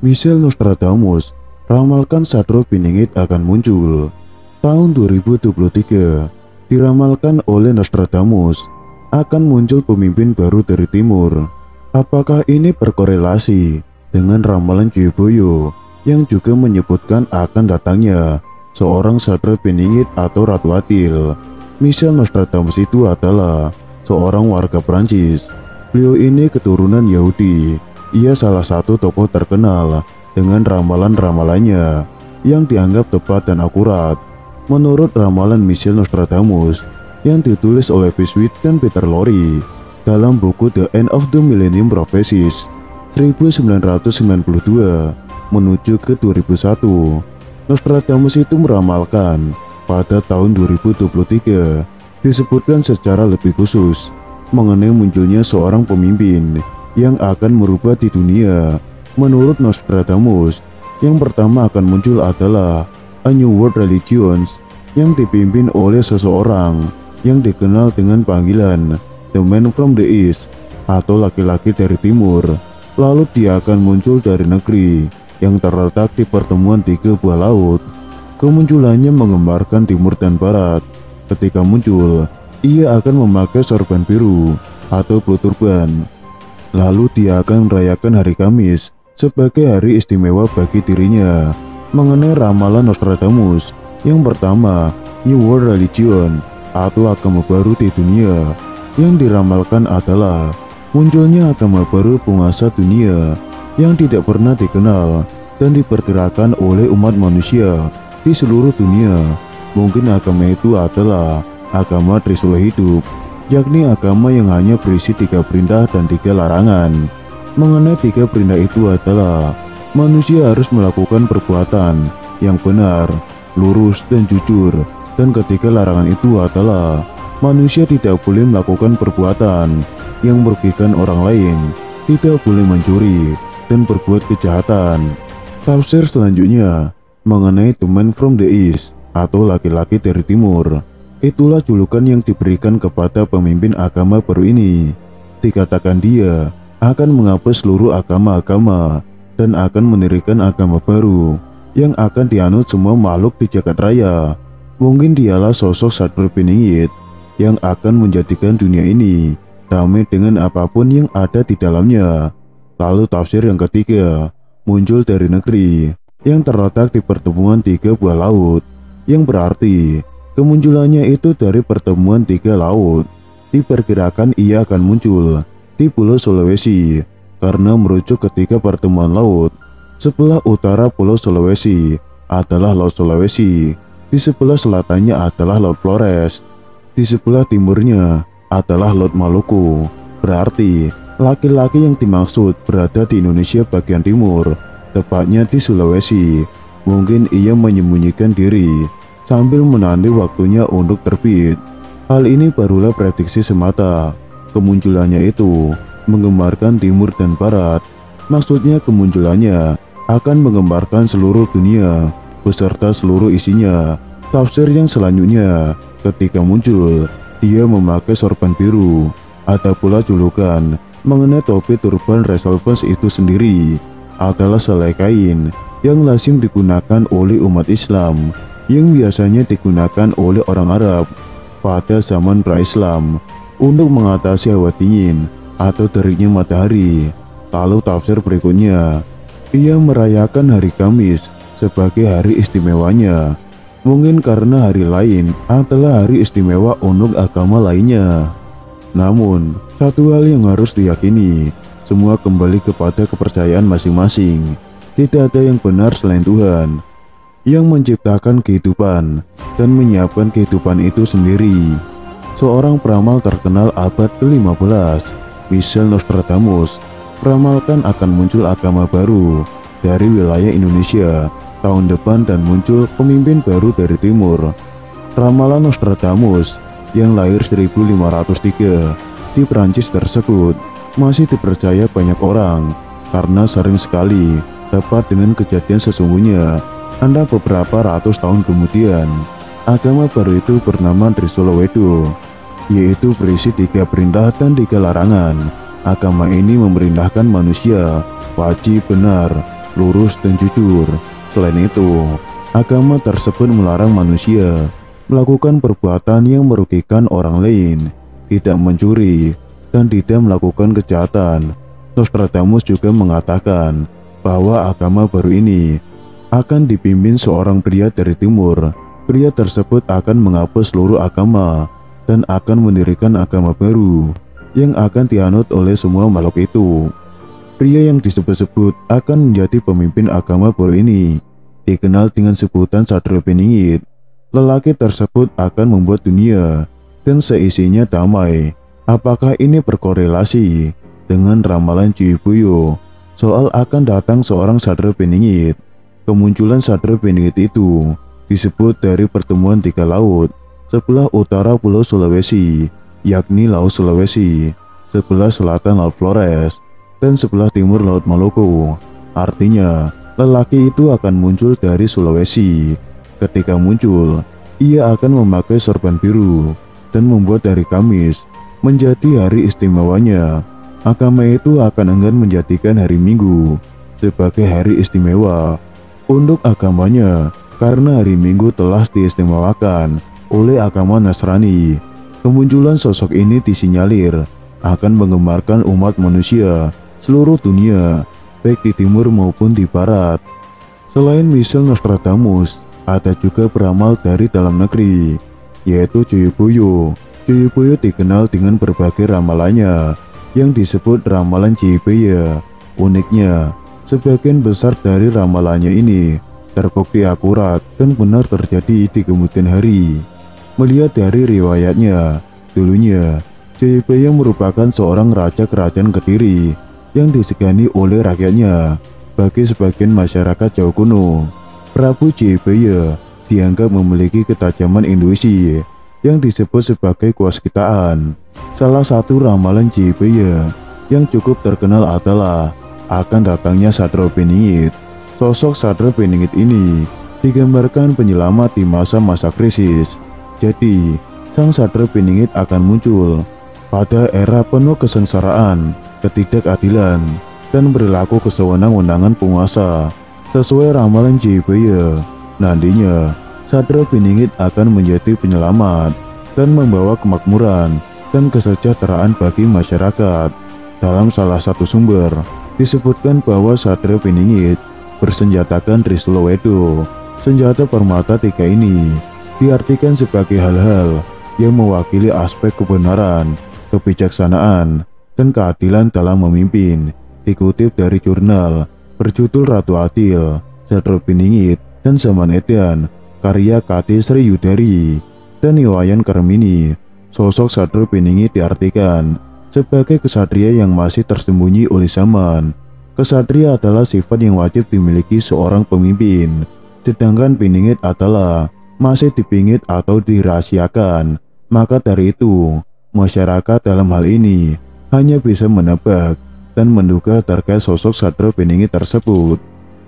Michelle Nostradamus ramalkan Sadro Piningit akan muncul. Tahun 2023 diramalkan oleh Nostradamus akan muncul pemimpin baru dari timur. Apakah ini berkorelasi dengan ramalan Cuiboyo yang juga menyebutkan akan datangnya seorang Sadro Piningit atau Ratu Adil? Michelle Nostradamus itu adalah seorang warga Prancis. Beliau ini keturunan Yahudi. Ia salah satu tokoh terkenal dengan ramalan-ramalannya yang dianggap tepat dan akurat. Menurut ramalan Michelle Nostradamus yang ditulis oleh Viswit dan Peter Lorre dalam buku The End of the Millennium Prophecies 1992 menuju ke 2001, Nostradamus itu meramalkan pada tahun 2023 disebutkan secara lebih khusus mengenai munculnya seorang pemimpin yang akan merubah di dunia. Menurut Nostradamus, yang pertama akan muncul adalah A New World Religions yang dipimpin oleh seseorang yang dikenal dengan panggilan The Man from the East atau laki-laki dari timur. Lalu dia akan muncul dari negeri yang terletak di pertemuan tiga buah laut. Kemunculannya menggambarkan timur dan barat. Ketika muncul, ia akan memakai sorban biru atau blue turban. Lalu dia akan merayakan hari Kamis sebagai hari istimewa bagi dirinya. Mengenai ramalan Nostradamus, yang pertama, New World Religion atau agama baru di dunia, yang diramalkan adalah munculnya agama baru penguasa dunia yang tidak pernah dikenal dan diperkirakan oleh umat manusia di seluruh dunia. Mungkin agama itu adalah agama Trisula hidup, yakni agama yang hanya berisi 3 perintah dan 3 larangan. Mengenai 3 perintah itu adalah manusia harus melakukan perbuatan yang benar, lurus, dan jujur. Dan ketiga larangan itu adalah manusia tidak boleh melakukan perbuatan yang merugikan orang lain, tidak boleh mencuri, dan berbuat kejahatan. Tafsir selanjutnya mengenai The Man from the East atau laki-laki dari timur. Itulah julukan yang diberikan kepada pemimpin agama baru ini. Dikatakan dia akan menghapus seluruh agama-agama dan akan mendirikan agama baru yang akan dianut semua makhluk di jagat raya. Mungkin dialah sosok Sadro Piningit yang akan menjadikan dunia ini damai dengan apapun yang ada di dalamnya. Lalu tafsir yang ketiga muncul dari negeri yang terletak di pertemuan tiga buah laut, yang berarti kemunculannya itu dari pertemuan tiga laut. Diperkirakan ia akan muncul di Pulau Sulawesi karena merujuk ketiga pertemuan laut. Sebelah utara Pulau Sulawesi adalah Laut Sulawesi, di sebelah selatannya adalah Laut Flores, di sebelah timurnya adalah Laut Maluku. Berarti laki-laki yang dimaksud berada di Indonesia bagian timur, tepatnya di Sulawesi. Mungkin ia menyembunyikan diri sambil menanti waktunya untuk terbit. Hal ini barulah prediksi semata. Kemunculannya itu menggambarkan timur dan barat. Maksudnya kemunculannya akan menggambarkan seluruh dunia beserta seluruh isinya. Tafsir yang selanjutnya, ketika muncul, dia memakai sorban biru. Ada pula julukan mengenai topi turban resolvens itu sendiri adalah selai kain yang lazim digunakan oleh umat Islam, yang biasanya digunakan oleh orang Arab pada zaman pra-Islam untuk mengatasi hawa dingin atau teriknya matahari. Lalu tafsir berikutnya, ia merayakan hari Kamis sebagai hari istimewanya. Mungkin karena hari lain adalah hari istimewa untuk agama lainnya. Namun, satu hal yang harus diyakini, semua kembali kepada kepercayaan masing-masing. Tidak ada yang benar selain Tuhan yang menciptakan kehidupan dan menyiapkan kehidupan itu sendiri. Seorang peramal terkenal abad ke-15, Michelle Nostradamus, meramalkan akan muncul agama baru dari wilayah Indonesia tahun depan dan muncul pemimpin baru dari timur. Ramalan Nostradamus yang lahir 1503 di Prancis tersebut masih dipercaya banyak orang karena sering sekali tepat dengan kejadian sesungguhnya. Anda beberapa ratus tahun kemudian, agama baru itu bernama Trisula Wedo, yaitu berisi 3 perintah dan 3 larangan. Agama ini memerintahkan manusia wajib benar lurus dan jujur. Selain itu, agama tersebut melarang manusia melakukan perbuatan yang merugikan orang lain, tidak mencuri, dan tidak melakukan kejahatan. Nostradamus juga mengatakan bahwa agama baru ini akan dipimpin seorang pria dari timur. Pria tersebut akan menghapus seluruh agama dan akan mendirikan agama baru yang akan dianut oleh semua makhluk itu. Pria yang disebut-sebut akan menjadi pemimpin agama baru ini dikenal dengan sebutan Satrio Piningit. Lelaki tersebut akan membuat dunia dan seisinya damai. Apakah ini berkorelasi dengan ramalan Ciboyo soal akan datang seorang Satrio Piningit? Kemunculan Satrio Piningit itu disebut dari pertemuan 3 laut sebelah utara Pulau Sulawesi, yakni Laut Sulawesi, sebelah selatan Laut Flores, dan sebelah timur Laut Maluku. Artinya, lelaki itu akan muncul dari Sulawesi. Ketika muncul, ia akan memakai sorban biru dan membuat hari Kamis menjadi hari istimewanya. Agama itu akan enggan menjadikan hari Minggu sebagai hari istimewa untuk agamanya karena hari Minggu telah diistimewakan oleh agama Nasrani. Kemunculan sosok ini disinyalir akan menggemarkan umat manusia seluruh dunia, baik di timur maupun di barat. Selain Michel Nostradamus, ada juga peramal dari dalam negeri, yaitu Ciboyo. Ciboyo dikenal dengan berbagai ramalannya yang disebut ramalan Ciboyo. Uniknya, sebagian besar dari ramalannya ini terbukti akurat dan benar terjadi di kemudian hari. Melihat dari riwayatnya, dulunya Ciboyo merupakan seorang raja kerajaan Kediri yang disegani oleh rakyatnya. Bagi sebagian masyarakat Jawa kuno, Prabu Ciboyo dianggap memiliki ketajaman intuisi yang disebut sebagai kewaskitaan. Salah satu ramalan Ciboyo yang cukup terkenal adalah akan datangnya Satrio Piningit. Sosok Satrio Piningit ini digambarkan penyelamat di masa-masa krisis. Jadi, sang Satrio Piningit akan muncul pada era penuh kesengsaraan, ketidakadilan, dan berlaku kesewenang-wenangan penguasa. Sesuai ramalan Ciboyo, nantinya Satrio Piningit akan menjadi penyelamat dan membawa kemakmuran dan kesejahteraan bagi masyarakat. Dalam salah satu sumber, disebutkan bahwa Satrio Piningit bersenjatakan Trisula Wedo. Senjata permata 3 ini diartikan sebagai hal-hal yang mewakili aspek kebenaran, kebijaksanaan, dan keadilan dalam memimpin. Dikutip dari jurnal berjudul Ratu Adil, Satrio Piningit dan Zaman Edan, karya Kati Sri Yudari dan Iwayan Karmini. Sosok Satrio Piningit diartikan sebagai kesatria yang masih tersembunyi oleh zaman. Kesatria adalah sifat yang wajib dimiliki seorang pemimpin, sedangkan Piningit adalah masih dipingit atau dirahasiakan. Maka dari itu, masyarakat dalam hal ini hanya bisa menebak dan menduga terkait sosok Satrio Piningit tersebut.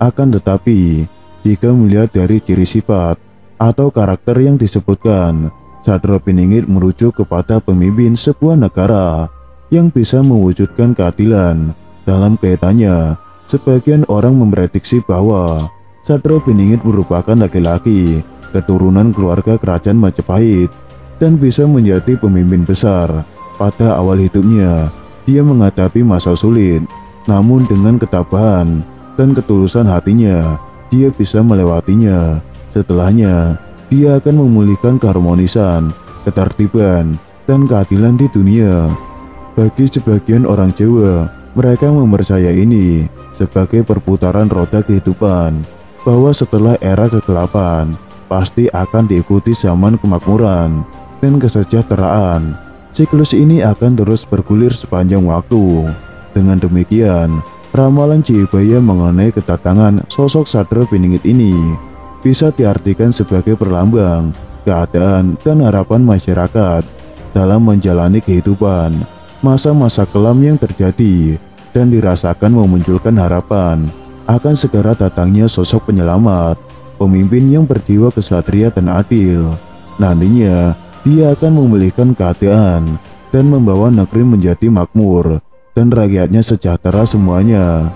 Akan tetapi, jika melihat dari ciri sifat atau karakter yang disebutkan, Satrio Piningit merujuk kepada pemimpin sebuah negara yang bisa mewujudkan keadilan. Dalam kaitannya, sebagian orang memprediksi bahwa Satrio Piningit merupakan laki-laki keturunan keluarga kerajaan Majapahit dan bisa menjadi pemimpin besar. Pada awal hidupnya, dia menghadapi masa sulit, namun dengan ketabahan dan ketulusan hatinya, dia bisa melewatinya. Setelahnya, dia akan memulihkan keharmonisan, ketertiban, dan keadilan di dunia. Bagi sebagian orang Jawa, mereka mempercayai ini sebagai perputaran roda kehidupan, bahwa setelah era kegelapan, pasti akan diikuti zaman kemakmuran dan kesejahteraan. Siklus ini akan terus bergulir sepanjang waktu. Dengan demikian, ramalan Ciboyo mengenai kedatangan sosok Satrio Piningit ini bisa diartikan sebagai perlambang keadaan dan harapan masyarakat dalam menjalani kehidupan. Masa-masa kelam yang terjadi dan dirasakan memunculkan harapan akan segera datangnya sosok penyelamat, pemimpin yang berjiwa kesatria dan adil. Nantinya, dia akan memulihkan keadaan dan membawa negeri menjadi makmur dan rakyatnya sejahtera semuanya.